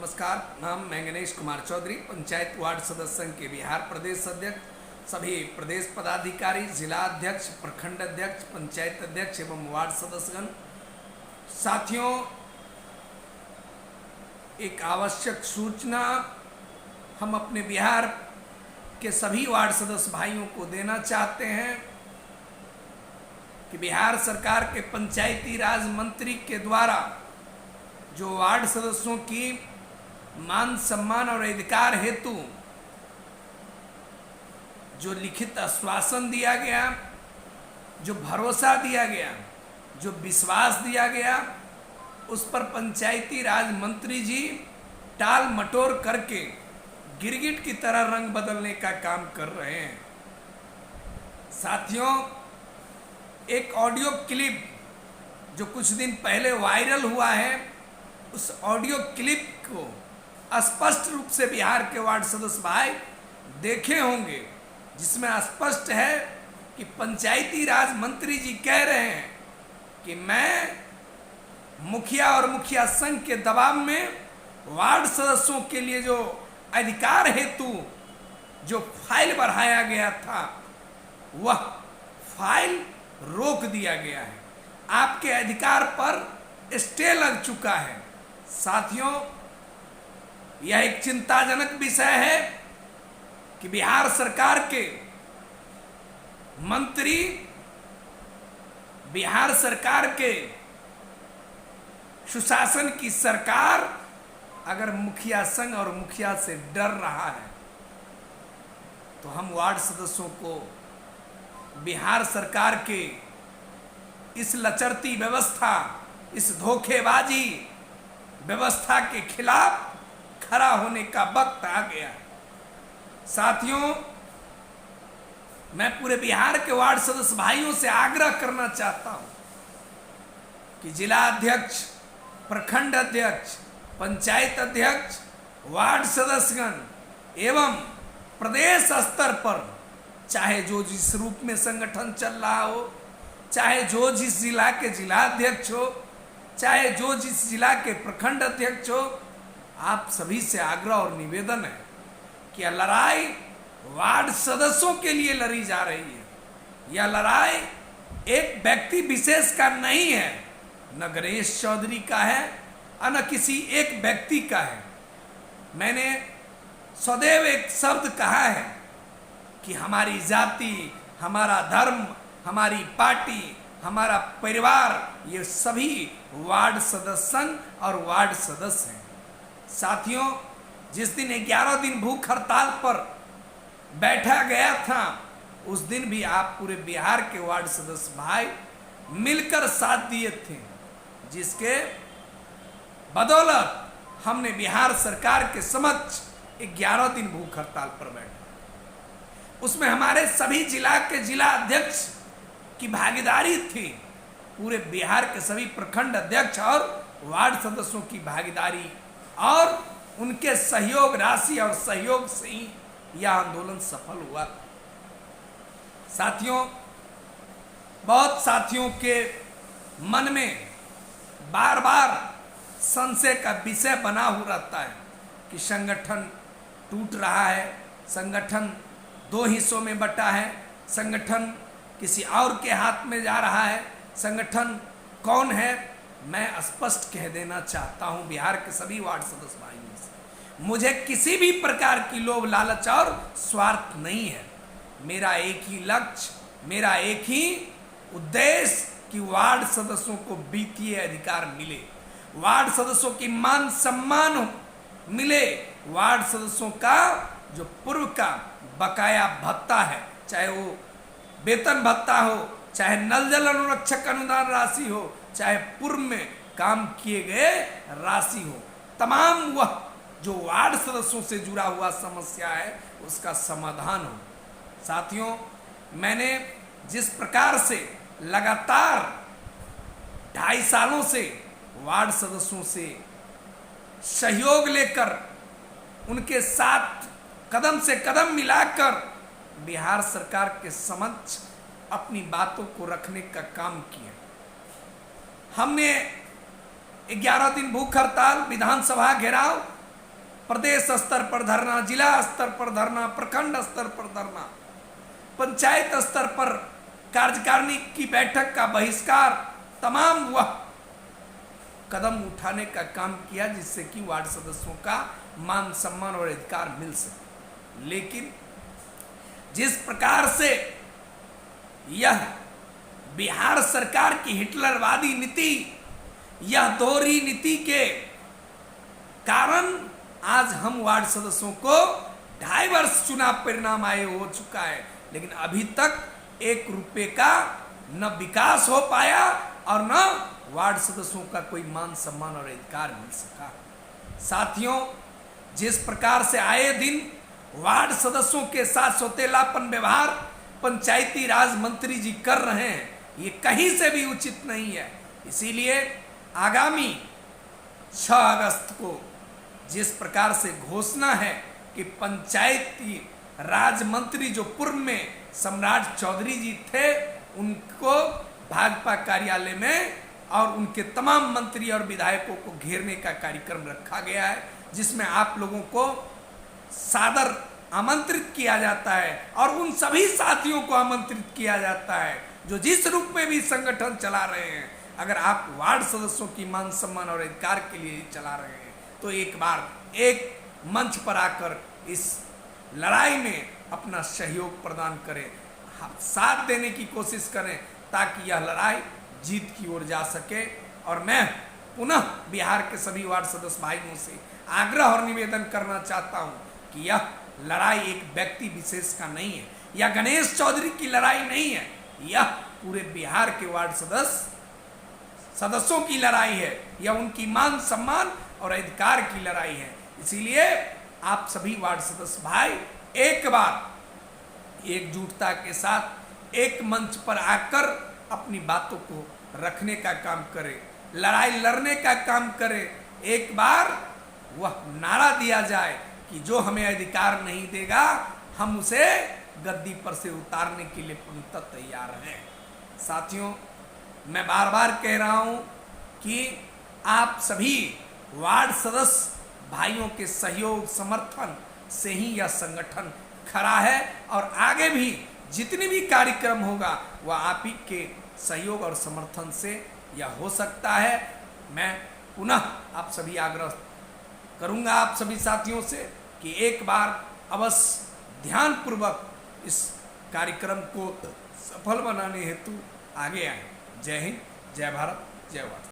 नमस्कार, नाम मैं गणेश कुमार चौधरी, पंचायत वार्ड सदस्य संघ के बिहार प्रदेश अध्यक्ष, सभी प्रदेश पदाधिकारी, जिला अध्यक्ष, प्रखंड अध्यक्ष, पंचायत अध्यक्ष एवं वार्ड सदस्यगण। साथियों, एक आवश्यक सूचना हम अपने बिहार के सभी वार्ड सदस्य भाइयों को देना चाहते हैं कि बिहार सरकार के पंचायती राज मंत्री के द्वारा जो वार्ड सदस्यों की मान सम्मान और अधिकार हेतु जो लिखित आश्वासन दिया गया, जो भरोसा दिया गया, जो विश्वास दिया गया, उस पर पंचायती राज मंत्री जी टाल मटोर करके गिरगिट की तरह रंग बदलने का काम कर रहे हैं। साथियों, एक ऑडियो क्लिप जो कुछ दिन पहले वायरल हुआ है, उस ऑडियो क्लिप को स्पष्ट रूप से बिहार के वार्ड सदस्य भाई देखे होंगे, जिसमें स्पष्ट है कि पंचायती राज मंत्री जी कह रहे हैं कि मैं मुखिया और मुखिया संघ के दबाव में वार्ड सदस्यों के लिए जो अधिकार हेतु जो फाइल बढ़ाया गया था, वह फाइल रोक दिया गया है। आपके अधिकार पर स्टे लग चुका है। साथियों, यह एक चिंताजनक विषय है कि बिहार सरकार के मंत्री, बिहार सरकार के सुशासन की सरकार अगर मुखिया संघ और मुखिया से डर रहा है, तो हम वार्ड सदस्यों को बिहार सरकार के इस लचरती व्यवस्था, इस धोखेबाजी व्यवस्था के खिलाफ खड़ा होने का वक्त आ गया। साथियों, मैं पूरे बिहार के वार्ड सदस्य भाइयों से आग्रह करना चाहता हूं कि जिला अध्यक्ष, प्रखंड अध्यक्ष, पंचायत अध्यक्ष, वार्ड सदस्यगण एवं प्रदेश स्तर पर चाहे जो जिस रूप में संगठन चल रहा हो, चाहे जो जिस जिला के जिला अध्यक्ष हो, चाहे जो जिस जिला के प्रखंड अध्यक्ष हो, आप सभी से आग्रह और निवेदन है कि यह लड़ाई वार्ड सदस्यों के लिए लड़ी जा रही है। यह लड़ाई एक व्यक्ति विशेष का नहीं है, न गणेश चौधरी का है और न किसी एक व्यक्ति का है। मैंने सदैव एक शब्द कहा है कि हमारी जाति, हमारा धर्म, हमारी पार्टी, हमारा परिवार, ये सभी वार्ड सदस्य संघ और वार्ड सदस्य हैं। साथियों, जिस दिन 11 दिन भूख हड़ताल पर बैठा गया था, उस दिन भी आप पूरे बिहार के वार्ड सदस्य भाई मिलकर साथ दिए थे, जिसके बदौलत हमने बिहार सरकार के समक्ष 11 दिन भूख हड़ताल पर बैठा। उसमें हमारे सभी जिला के जिला अध्यक्ष की भागीदारी थी, पूरे बिहार के सभी प्रखंड अध्यक्ष और वार्ड सदस्यों की भागीदारी और उनके सहयोग राशि और सहयोग से ही यह आंदोलन सफल हुआ। साथियों, बहुत साथियों के मन में बार बार संशय का विषय बना हुआ रहता है कि संगठन टूट रहा है, संगठन 2 हिस्सों में बटा है, संगठन किसी और के हाथ में जा रहा है, संगठन कौन है। मैं स्पष्ट कह देना चाहता हूं बिहार के सभी वार्ड सदस्य भाइयों से, मुझे किसी भी प्रकार की लोभ लालच और स्वार्थ नहीं है। मेरा एक ही लक्ष्य, मेरा एक ही उद्देश्य कि वार्ड सदस्यों को वित्तीय अधिकार मिले, वार्ड सदस्यों की मान सम्मान मिले, वार्ड सदस्यों का जो पूर्व का बकाया भत्ता है, चाहे वो वेतन भत्ता हो, चाहे नल जल अनुरक्षक अनुदान राशि हो, चाहे पूर्व में काम किए गए राशि हो, तमाम वह जो वार्ड सदस्यों से जुड़ा हुआ समस्या है, उसका समाधान हो। साथियों, मैंने जिस प्रकार से लगातार 2.5 सालों से वार्ड सदस्यों से सहयोग लेकर उनके साथ कदम से कदम मिलाकर बिहार सरकार के समक्ष अपनी बातों को रखने का काम किया, हमने 11 दिन भूख हड़ताल, विधानसभा घेराव प्रदेश स्तर पर धरना, जिला स्तर पर धरना, प्रखंड स्तर पर धरना, पंचायत स्तर पर कार्यकारिणी की बैठक का बहिष्कार, तमाम वह कदम उठाने का काम किया जिससे कि वार्ड सदस्यों का मान सम्मान और अधिकार मिल सके। लेकिन जिस प्रकार से यह बिहार सरकार की हिटलरवादी नीति, यह दोहरी नीति के कारण आज हम वार्ड सदस्यों को 2.5 वर्ष चुनाव परिणाम आए हो चुका है, लेकिन अभी तक 1 रुपये का न विकास हो पाया और न वार्ड सदस्यों का कोई मान सम्मान और अधिकार मिल सका। साथियों, जिस प्रकार से आए दिन वार्ड सदस्यों के साथ सौतेलापन व्यवहार पंचायती राज मंत्री जी कर रहे हैं, ये कहीं से भी उचित नहीं है। इसीलिए आगामी 6 अगस्त को जिस प्रकार से घोषणा है कि पंचायती राज मंत्री जो पूर्व में सम्राट चौधरी जी थे, उनको भाजपा कार्यालय में और उनके तमाम मंत्री और विधायकों को घेरने का कार्यक्रम रखा गया है, जिसमें आप लोगों को सादर आमंत्रित किया जाता है और उन सभी साथियों को आमंत्रित किया जाता है जो जिस रूप में भी संगठन चला रहे हैं। अगर आप वार्ड सदस्यों की मान सम्मान और अधिकार के लिए चला रहे हैं तो एक बार एक मंच पर आकर इस लड़ाई में अपना सहयोग प्रदान करें, साथ देने की कोशिश करें ताकि यह लड़ाई जीत की ओर जा सके। और मैं पुनः बिहार के सभी वार्ड सदस्य भाइयों से आग्रह और निवेदन करना चाहता हूं कि यह लड़ाई एक व्यक्ति विशेष का नहीं है, यह गणेश चौधरी की लड़ाई नहीं है, यह पूरे बिहार के वार्ड सदस्यों की लड़ाई है, यह उनकी मान सम्मान और अधिकार की लड़ाई है। इसीलिए आप सभी वार्ड सदस्य भाई एक बार एकजुटता के साथ एक मंच पर आकर अपनी बातों को रखने का काम करें, लड़ाई लड़ने का काम करें। एक बार वह नारा दिया जाए कि जो हमें अधिकार नहीं देगा हम उसे गद्दी पर से उतारने के लिए पूर्णतः तैयार हैं। साथियों, मैं बार बार कह रहा हूं कि आप सभी वार्ड सदस्य भाइयों के सहयोग समर्थन से ही यह संगठन खड़ा है और आगे भी जितनी भी कार्यक्रम होगा वह आप ही के सहयोग और समर्थन से यह हो सकता है। मैं पुनः आप सभी आग्रह करूंगा आप सभी साथियों से कि एक बार अवश्य ध्यानपूर्वक इस कार्यक्रम को सफल बनाने हेतु आगे आए। जय हिंद, जय भारत, जय भारत।